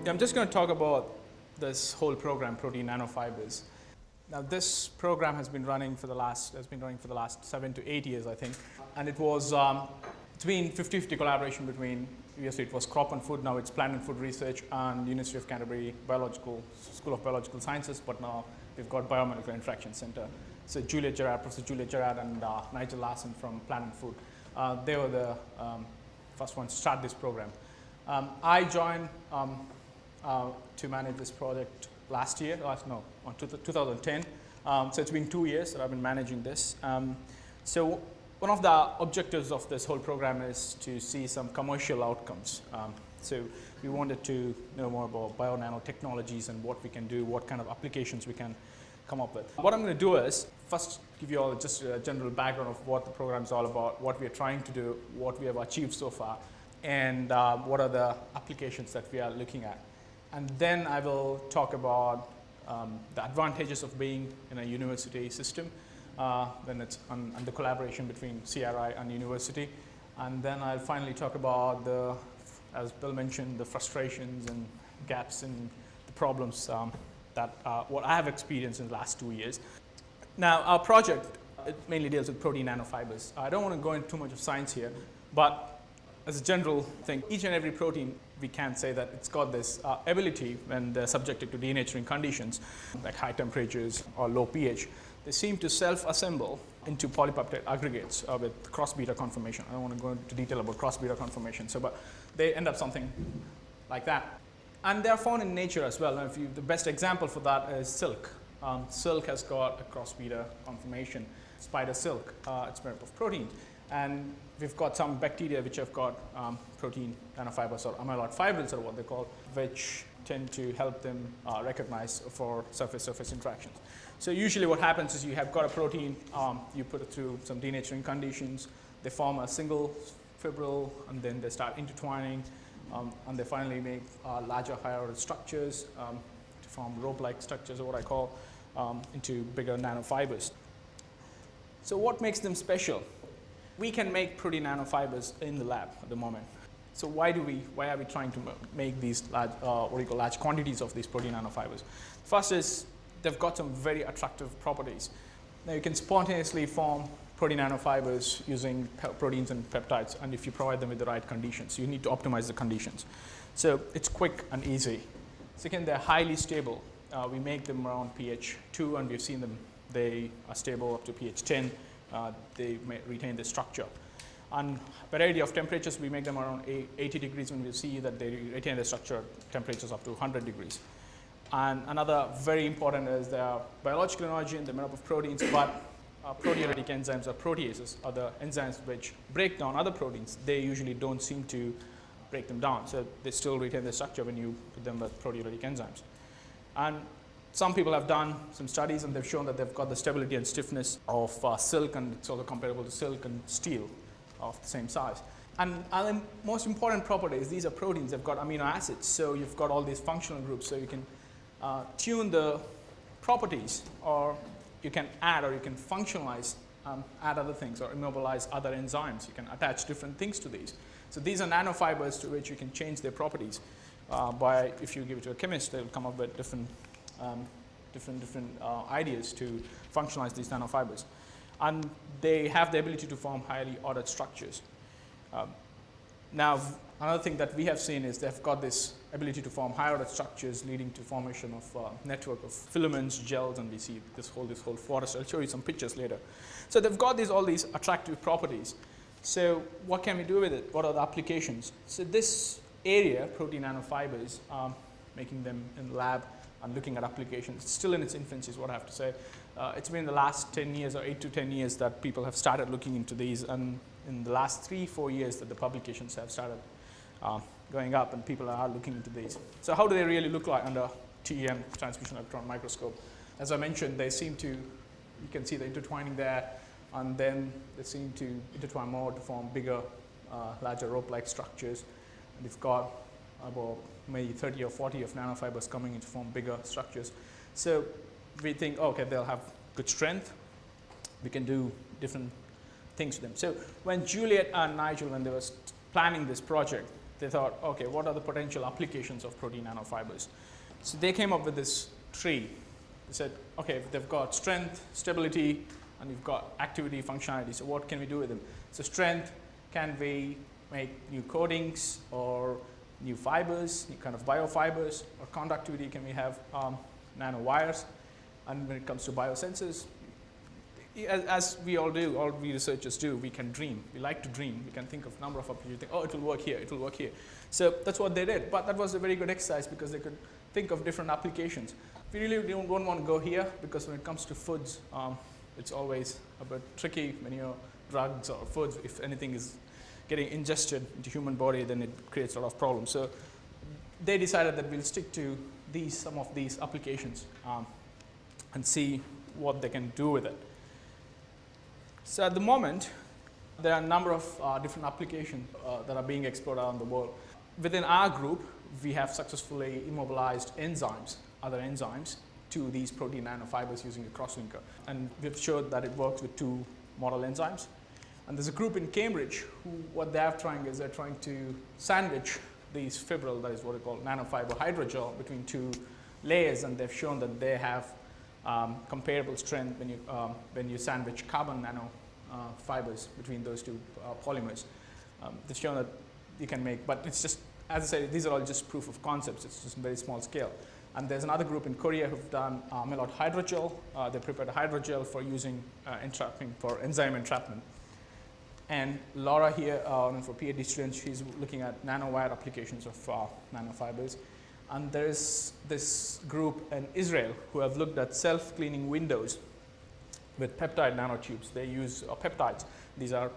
I'm just going to talk about this whole program, protein nanofibers. Now, this program has been running for the last 7 to 8 years, I think, and it was it's been 50-50 collaboration between previously it was Crop and Food, now it's Plant and Food Research and University of Canterbury School of Biological Sciences, but now we've got Biomolecular Interaction Center. So Professor Juliet Gerard and Nigel Larson from Plant and Food, they were the first ones to start this program. I joined to manage this project last year, 2010. So it's been 2 years that I've been managing this. So one of the objectives of this whole program is to see some commercial outcomes. So we wanted to know more about bio-nanotechnologies and what we can do, what kind of applications we can come up with. What I'm going to do is first give you all just a general background of what the program is all about, what we are trying to do, what we have achieved so far, and what are the applications that we are looking at. And then I will talk about the advantages of being in a university system, when it's on the collaboration between CRI and university. And then I'll finally talk about as Bill mentioned, the frustrations and gaps in the problems what I have experienced in the last 2 years. Now, our project, it mainly deals with protein nanofibers. I don't want to go into too much of science here, but as a general thing, each and every protein, we can say that it's got this ability when they're subjected to denaturing conditions, like high temperatures or low pH, they seem to self-assemble into polypeptide aggregates with cross-beta conformation. I don't want to go into detail about cross-beta conformation, but they end up something like that. And they're found in nature as well. And the best example for that is silk. Silk has got a cross-beta conformation, spider silk. It's made up of protein. And we've got some bacteria which have got protein nanofibers, or amyloid fibrils are what they call, which tend to help them recognize for surface-surface interactions. So usually what happens is you have got a protein, you put it through some denaturing conditions, they form a single fibril, and then they start intertwining, and they finally make larger, higher-order structures to form rope-like structures, or what I call, into bigger nanofibers. So what makes them special? We can make protein nanofibers in the lab at the moment. So why are we trying to make these large quantities of these protein nanofibers? First is they've got some very attractive properties. Now you can spontaneously form protein nanofibers using proteins and peptides, and if you provide them with the right conditions, you need to optimize the conditions. So it's quick and easy. Second, they're highly stable. We make them around pH 2, and we've seen them. They are stable up to pH 10. They may retain the structure. On variety of temperatures, we make them around 80 degrees when we see that they retain the structure at temperatures up to 100 degrees. And another very important is they are biological in origin, they're made up of proteins, but proteolytic enzymes or proteases are the enzymes which break down other proteins. They usually don't seem to break them down, so they still retain the structure when you put them with proteolytic enzymes. And some people have done some studies and they've shown that they've got the stability and stiffness of silk, and it's also comparable to silk and steel of the same size. And the most important property is these are proteins, they've got amino acids, so you've got all these functional groups, so you can tune the properties, or you can add, or you can functionalize, add other things, or immobilize other enzymes. You can attach different things to these. So these are nanofibers to which you can change their properties. If you give it to a chemist, they'll come up with different ideas to functionalize these nanofibers. And they have the ability to form highly ordered structures. Now, another thing that we have seen is they've got this ability to form high ordered structures, leading to formation of a network of filaments, gels, and we see this whole forest. I'll show you some pictures later. So they've got all these attractive properties. So what can we do with it? What are the applications? So this area, protein nanofibers, making them in the lab and looking at applications, it's still in its infancy is what I have to say. It's been the last 10 years or 8 to 10 years that people have started looking into these, and in the last 3-4 years that the publications have started going up and people are looking into these. So how do they really look like under TEM, transmission electron microscope? As I mentioned, they seem to, you can see the intertwining there, and then they seem to intertwine more to form bigger, larger rope-like structures. And we've got about maybe 30 or 40 of nanofibers coming in to form bigger structures. So we think, okay, they'll have good strength. We can do different things to them. So when Juliet and Nigel, when they were planning this project, they thought, okay, what are the potential applications of protein nanofibers? So they came up with this tree. They said, okay, if they've got strength, stability, and you've got activity, functionality, so what can we do with them? So strength, can we make new coatings or new fibers, new kind of biofibers, or conductivity, can we have nanowires? And when it comes to biosensors, as we all do, all we researchers do, we can dream. We like to dream. We can think of a number of opportunities. Think, oh, it will work here, it will work here. So that's what they did. But that was a very good exercise because they could think of different applications. We really don't want to go here because when it comes to foods, it's always a bit tricky when you're drugs or foods. If anything is getting ingested into human body, then it creates a lot of problems. So they decided that we'll stick to some of these applications and see what they can do with it. So at the moment, there are a number of different applications that are being explored around the world. Within our group, we have successfully immobilized enzymes, other enzymes, to these protein nanofibers using a crosslinker. And we've showed that it works with 2 model enzymes. And there's a group in Cambridge who, what they're trying is they're trying to sandwich these fibril, that is what we call nanofiber hydrogel, between 2 layers, and they've shown that they have comparable strength when you sandwich carbon nanofibers between those 2 polymers. They've shown that you can make, but it's just, as I said, these are all just proof of concepts. It's just very small scale. And there's another group in Korea who've done amyloid hydrogel. They prepared a hydrogel for using entrapping, for enzyme entrapment. And Laura here, for PhD students, she's looking at nanowire applications of nanofibers. And there's this group in Israel who have looked at self-cleaning windows with peptide nanotubes. They use peptides. These are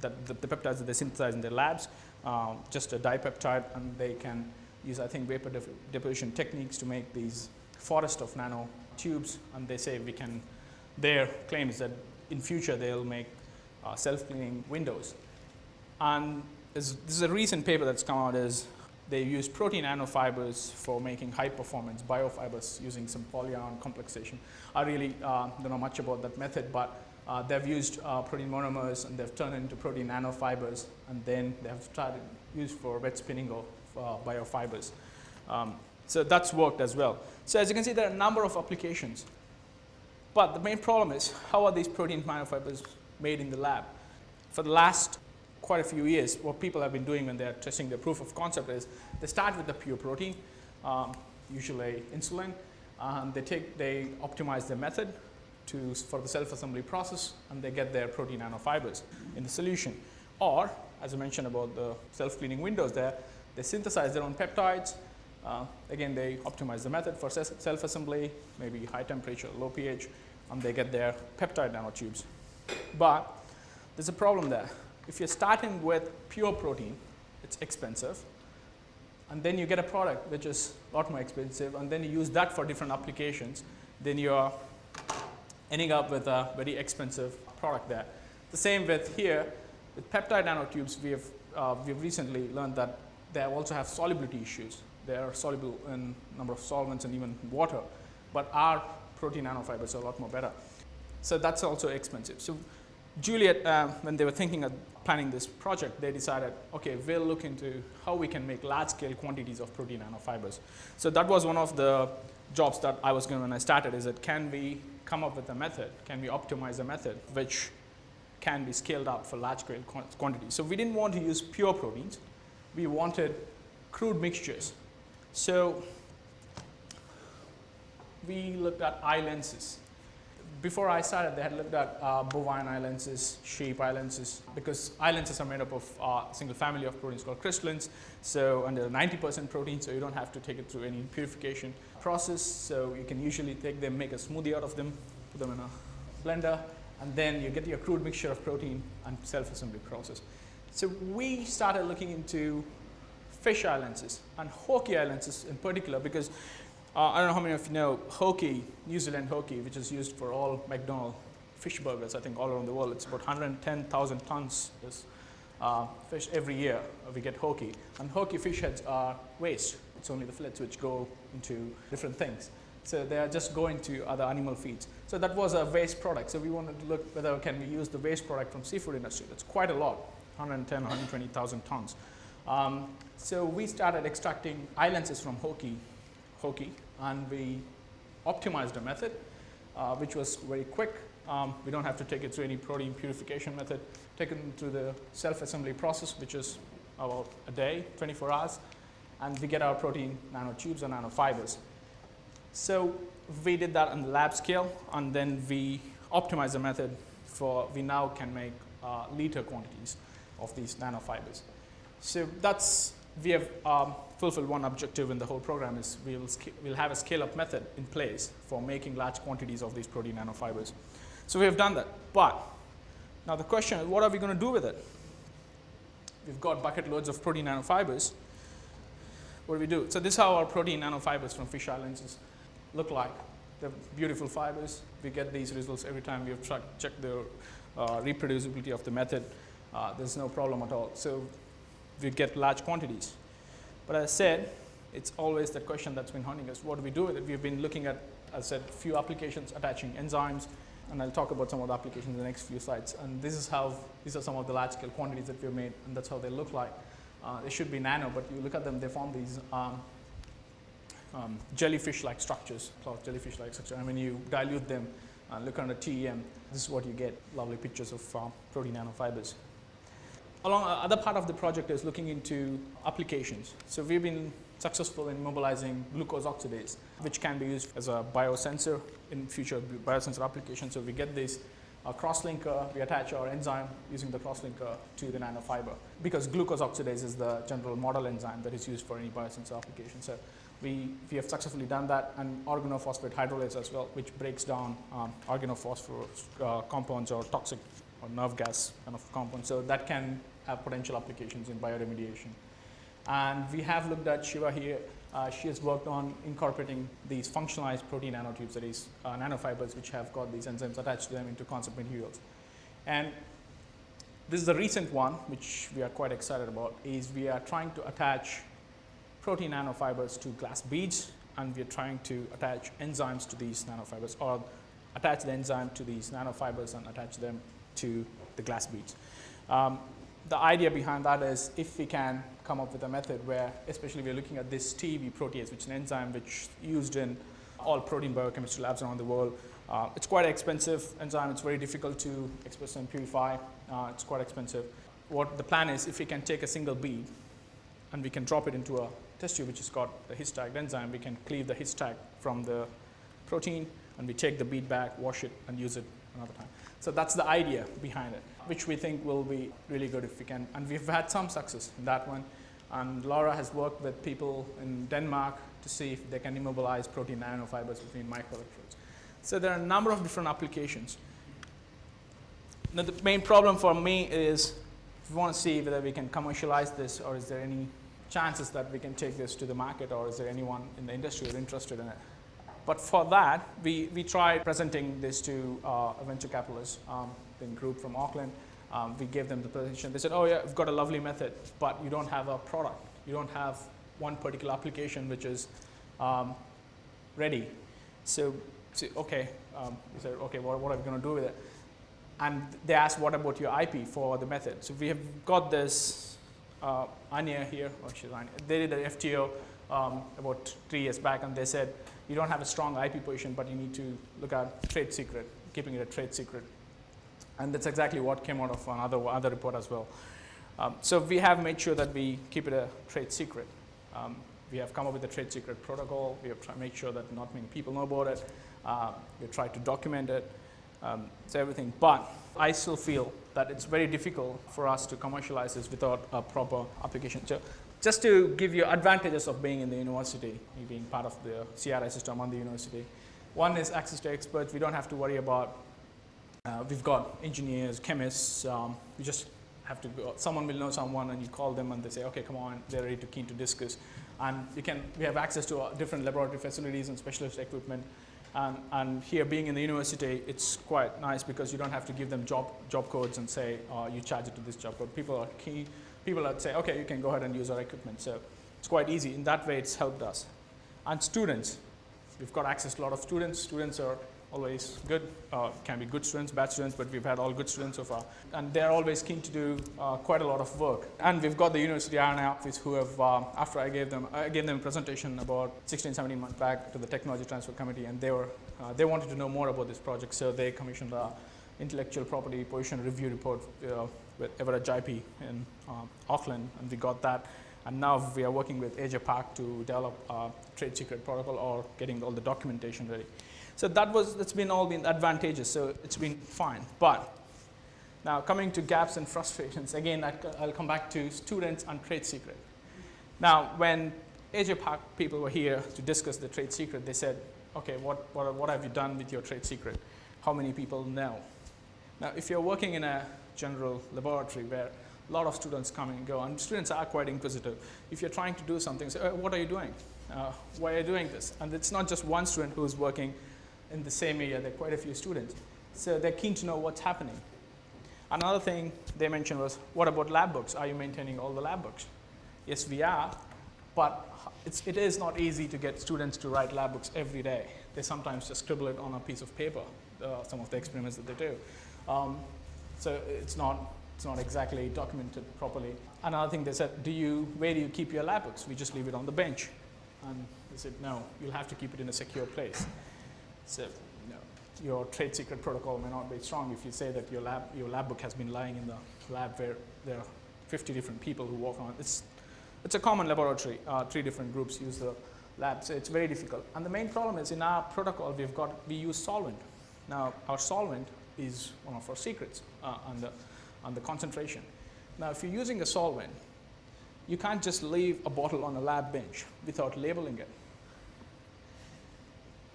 the peptides that they synthesize in their labs, just a dipeptide, and they can use, I think, vapor deposition techniques to make these forest of nanotubes. And they say we can, their claim is that in future they'll make self-cleaning windows. And this is a recent paper that's come out. Is they use protein nanofibers for making high-performance biofibers using some polyion complexation. I really don't know much about that method, but they've used protein monomers and they've turned into protein nanofibers, and then they have started used for wet spinning of biofibers. So that's worked as well. So as you can see, there are a number of applications. But the main problem is, how are these protein nanofibers made in the lab? For the last quite a few years, what people have been doing when they're testing their proof of concept is they start with the pure protein, usually insulin, and they optimize their method for the self-assembly process, and they get their protein nanofibers in the solution. Or, as I mentioned about the self-cleaning windows there, they synthesize their own peptides. Again, they optimize the method for self-assembly, maybe high temperature, low pH, and they get their peptide nanotubes. But there's a problem there. If you're starting with pure protein, it's expensive, and then you get a product which is a lot more expensive, and then you use that for different applications, then you're ending up with a very expensive product there. The same with here, with peptide nanotubes, we've recently learned that they also have solubility issues. They are soluble in a number of solvents and even water, but our protein nanofibers are a lot more better. So that's also expensive. So Juliet, when they were thinking of planning this project, they decided, okay, we'll look into how we can make large-scale quantities of protein nanofibers. So that was one of the jobs that I was going when I started, is that can we come up with a method, can we optimize a method which can be scaled up for large-scale quantities. So we didn't want to use pure proteins. We wanted crude mixtures. So we looked at eye lenses. Before I started, they had looked at bovine eye lenses, sheep eye lenses, because eye lenses are made up of a single family of proteins called crystallins. So, and they're 90% protein, so you don't have to take it through any purification process. So you can usually take them, make a smoothie out of them, put them in a blender, and then you get your crude mixture of protein and self-assembly process. So we started looking into fish eye lenses and hockey eye lenses in particular, because I don't know how many of you know hockey, New Zealand hockey, which is used for all McDonald's fish burgers, I think all around the world. It's about 110,000 tons of fish every year we get hockey. And hockey fish heads are waste. It's only the fillets which go into different things. So they are just going to other animal feeds. So that was a waste product. So we wanted to look whether can we use the waste product from seafood industry. That's quite a lot, 110, 120,000 tons. So we started extracting islances from hoki, and we optimized the method, which was very quick. We don't have to take it through any protein purification method, take it through the self-assembly process, which is about a day, 24 hours, and we get our protein nanotubes and nanofibers. So we did that on the lab scale, and then we optimized the method we now can make liter quantities of these nanofibers. So we have fulfilled one objective in the whole program is we'll have a scale-up method in place for making large quantities of these protein nanofibers. So we have done that, but now the question is, what are we going to do with it? We've got bucket loads of protein nanofibers. What do we do? So this is how our protein nanofibers from fish islands look like. They're beautiful fibers. We get these results every time we have checked the reproducibility of the method. There's no problem at all. So we get large quantities. But as I said, it's always the question that's been haunting us. What do we do with it? We've been looking at, as I said, a few applications attaching enzymes, and I'll talk about some of the applications in the next few slides. And these are some of the large-scale quantities that we've made, and that's how they look like. They should be nano, but you look at them, they form these jellyfish-like structures, jellyfish-like structure. And when you dilute them, look under TEM, this is what you get, lovely pictures of protein nanofibers. Along other part of the project is looking into applications. So we've been successful in mobilizing glucose oxidase, which can be used as a biosensor in future biosensor applications. So we get this crosslinker, we attach our enzyme using the crosslinker to the nanofiber, because glucose oxidase is the general model enzyme that is used for any biosensor application. So we have successfully done that, and organophosphate hydrolase as well, which breaks down organophosphorus compounds or toxic or nerve gas kind of compounds. So that can have potential applications in bioremediation. And we have looked at Shiva here. She has worked on incorporating these functionalized protein nanotubes, that is nanofibers, which have got these enzymes attached to them into concept materials. And this is a recent one, which we are quite excited about, is we are trying to attach protein nanofibers to glass beads, and we are trying to attach enzymes to these nanofibers, or attach the enzyme to these nanofibers and attach them to the glass beads. The idea behind that is if we can come up with a method where, especially we're looking at this TEV protease, which is an enzyme which is used in all protein biochemistry labs around the world. It's quite an expensive enzyme. It's very difficult to express and purify. It's quite expensive. What the plan is, if we can take a single bead and we can drop it into a test tube which has got the his-tagged enzyme, we can cleave the his-tag from the protein, and we take the bead back, wash it, and use it another time. So that's the idea behind it, which we think will be really good if we can. And we've had some success in that one. And Laura has worked with people in Denmark to see if they can immobilize protein nanofibers between microelectrodes. So there are a number of different applications. Now the main problem for me is we want to see whether we can commercialize this, or is there any chances that we can take this to the market, or is there anyone in the industry who is interested in it. But for that, we tried presenting this to a venture capitalist, the group from Auckland. We gave them the presentation. They said, oh yeah, we've got a lovely method, but you don't have a product. You don't have one particular application which is ready. So okay, we said, okay, what are we going to do with it? And they asked, what about your IP for the method? So we have got this Anya here, or she's Anya. They did an FTO about 3 years back, and they said, you don't have a strong IP position, but you need to look at trade secret, keeping it a trade secret. And that's exactly what came out of another report as well. So we have made sure that we keep it a trade secret. We have come up with a trade secret protocol. We have tried to make sure that not many people know about it. We have tried to document it. So everything. But I still feel that it's very difficult for us to commercialize this without a proper application. So just to give you advantages of being in the university, being part of the CRI system on the university. One is access to experts. We don't have to worry about, we've got engineers, chemists. We just have to go, someone will know someone, and you call them and they say, okay, come on, they're ready to keen to discuss. And we have access to different laboratory facilities and specialist equipment. And here, being in the university, it's quite nice because you don't have to give them job codes and say, you charge it to this job code. People are key. People that say, okay, you can go ahead and use our equipment. So it's quite easy. In that way, it's helped us. And students, we've got access to a lot of students. Students are always good. Can be good students, bad students, but we've had all good students so far. And they're always keen to do quite a lot of work. And we've got the university R&I office who have, after I gave them a presentation about 16, 17 months back to the Technology Transfer Committee, and they wanted to know more about this project, so they commissioned the Intellectual Property Position Review Report with Everett JP in Auckland, and we got that. And now we are working with AJ Park to develop a trade secret protocol or getting all the documentation ready. So that's been all been advantageous, so it's been fine. But now coming to gaps and frustrations, again, I'll come back to students and trade secret. Now, when AJ Park people were here to discuss the trade secret, they said, okay, what have you done with your trade secret? How many people know? Now, if you're working in a general laboratory where a lot of students come and go, and students are quite inquisitive. If you're trying to do something, say, what are you doing? Why are you doing this? And it's not just one student who's working in the same area, there are quite a few students. So they're keen to know what's happening. Another thing they mentioned was, what about lab books? Are you maintaining all the lab books? Yes, we are, but it is not easy to get students to write lab books every day. They sometimes just scribble it on a piece of paper, some of the experiments that they do. So it's not exactly documented properly. Another thing they said, where do you keep your lab books? We just leave it on the bench. And they said, no, you'll have to keep it in a secure place. So your trade secret protocol may not be strong if you say that your lab book has been lying in the lab where there are 50 different people who work on it. It's a common laboratory. 3 different groups use the lab, so it's very difficult. And the main problem is in our protocol, we use solvent. Now, our solvent is one of our secrets on the concentration. Now, if you're using a solvent, you can't just leave a bottle on a lab bench without labeling it.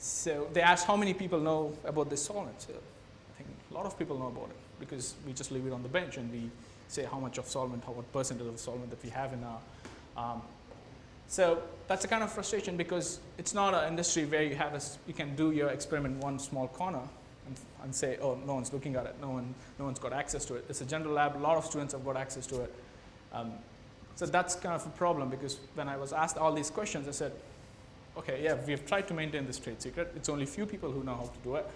So they asked how many people know about this solvent. So I think a lot of people know about it because we just leave it on the bench and we say how much of solvent, what percentage of the solvent that we have in our. So that's a kind of frustration because it's not an industry where you can do your experiment in one small corner and say, oh, no one's looking at it, no one's got access to it. It's a general lab, a lot of students have got access to it. So that's kind of a problem because when I was asked all these questions, I said, okay, yeah, we've tried to maintain this trade secret. It's only few people who know how to do it.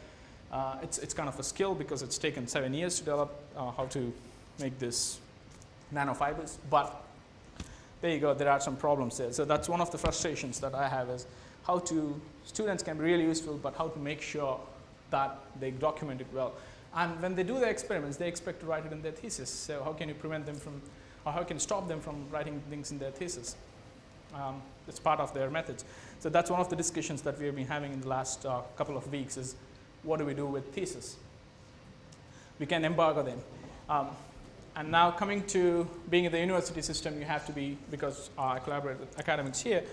It's kind of a skill because it's taken 7 years to develop how to make this nanofibers, but there you go, there are some problems there. So that's one of the frustrations that I have is students can be really useful, but how to make sure that they document it well. And when they do their experiments, they expect to write it in their thesis. So how can you prevent them from, or how can you stop them from writing things in their thesis? It's part of their methods. So that's one of the discussions that we have been having in the last couple of weeks is what do we do with thesis? We can embargo them. And now coming to being in the university system, you have to be, because I collaborate with academics here,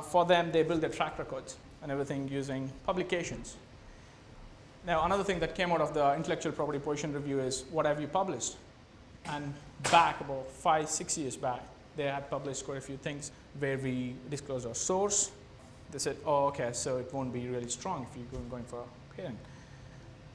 for them they build their track records and everything using publications. Now another thing that came out of the intellectual property position review is what have you published? And back about 5-6 years back, they had published quite a few things where we disclosed our source. They said, oh, okay, so it won't be really strong if you're going for a patent.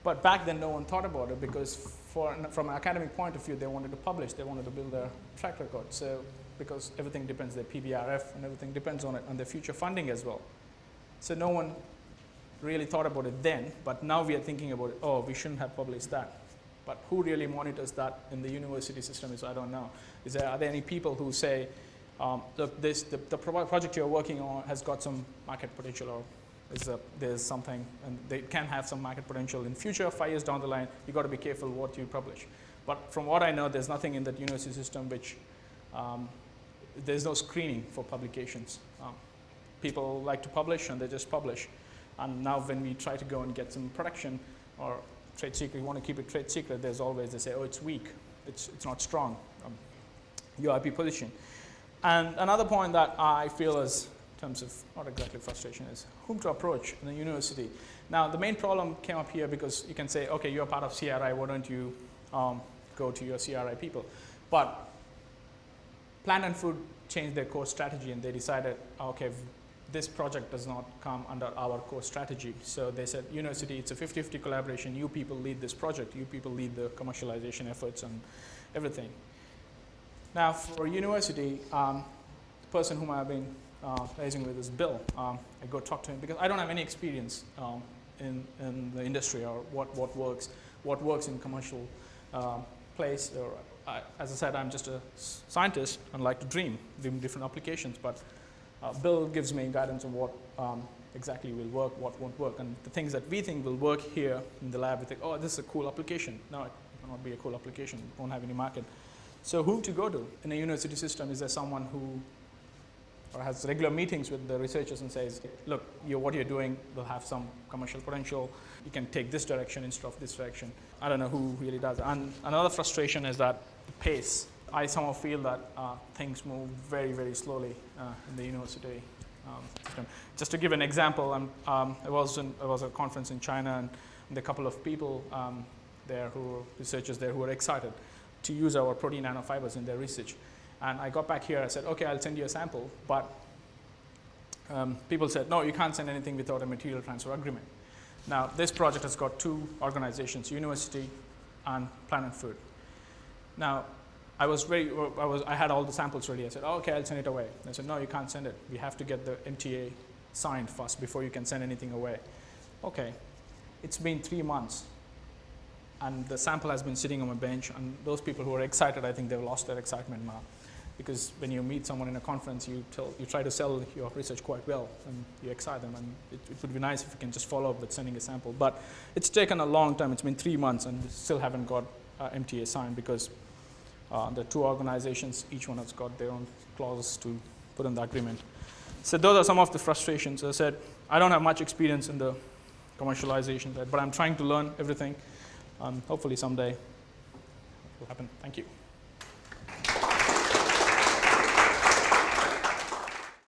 But back then, no one thought about it because from an academic point of view, they wanted to publish. They wanted to build their track record. So because everything depends, their PBRF and everything depends on it, and their future funding as well. So no one really thought about it then, but now we are thinking about it, oh, we shouldn't have published that. But who really monitors that in the university system is, I don't know. Are there any people who say, look, the project you're working on has got some market potential, or there's something, and they can have some market potential in future, 5 years down the line, you've got to be careful what you publish. But from what I know, there's nothing in that university system which, there's no screening for publications. People like to publish and they just publish. And now when we try to go and get some production or trade secret, you want to keep it trade secret, there's always, they say, oh, it's weak, it's not strong, your IP position. And another point that I feel is, in terms of not exactly frustration, is whom to approach in the university. Now, the main problem came up here because you can say, okay, you're part of CRI, why don't you go to your CRI people? But Plant and Food changed their core strategy and they decided, okay, this project does not come under our core strategy. So they said, university, it's a 50-50 collaboration. You people lead this project. You people lead the commercialization efforts and everything. Now, for university, the person whom I've been liaising with is Bill. I go talk to him because I don't have any experience in the industry, or what works in commercial place. Or as I said, I'm just a scientist and like to dream different applications, but Bill gives me guidance on what exactly will work, what won't work, and the things that we think will work here in the lab, we think, oh, this is a cool application. No, it cannot be a cool application. It won't have any market. So who to go to in a university system? Is there someone who has regular meetings with the researchers and says, look, what you're doing will have some commercial potential. You can take this direction instead of this direction. I don't know who really does it. And another frustration is that the pace. I somehow feel that things move very, very slowly in the university system. Just to give an example, I was at a conference in China, and there are a couple of people researchers there who were excited to use our protein nanofibers in their research. And I got back here, I said, okay, I'll send you a sample, but people said, no, you can't send anything without a material transfer agreement. Now, this project has got two organizations, university and Planet Food. Now, I had all the samples ready. I said, oh, okay, I'll send it away. They said, no, you can't send it. We have to get the MTA signed first before you can send anything away. Okay, it's been 3 months, and the sample has been sitting on my bench, and those people who are excited, I think they've lost their excitement now. Because when you meet someone in a conference, you try to sell your research quite well, and you excite them, and it would be nice if you can just follow up with sending a sample. But it's taken a long time. It's been 3 months, and we still haven't got MTA signed, because the two organizations, each one has got their own clauses to put in the agreement. So those are some of the frustrations. As I said, I don't have much experience in the commercialization, but I'm trying to learn everything. Hopefully someday it will happen. Thank you.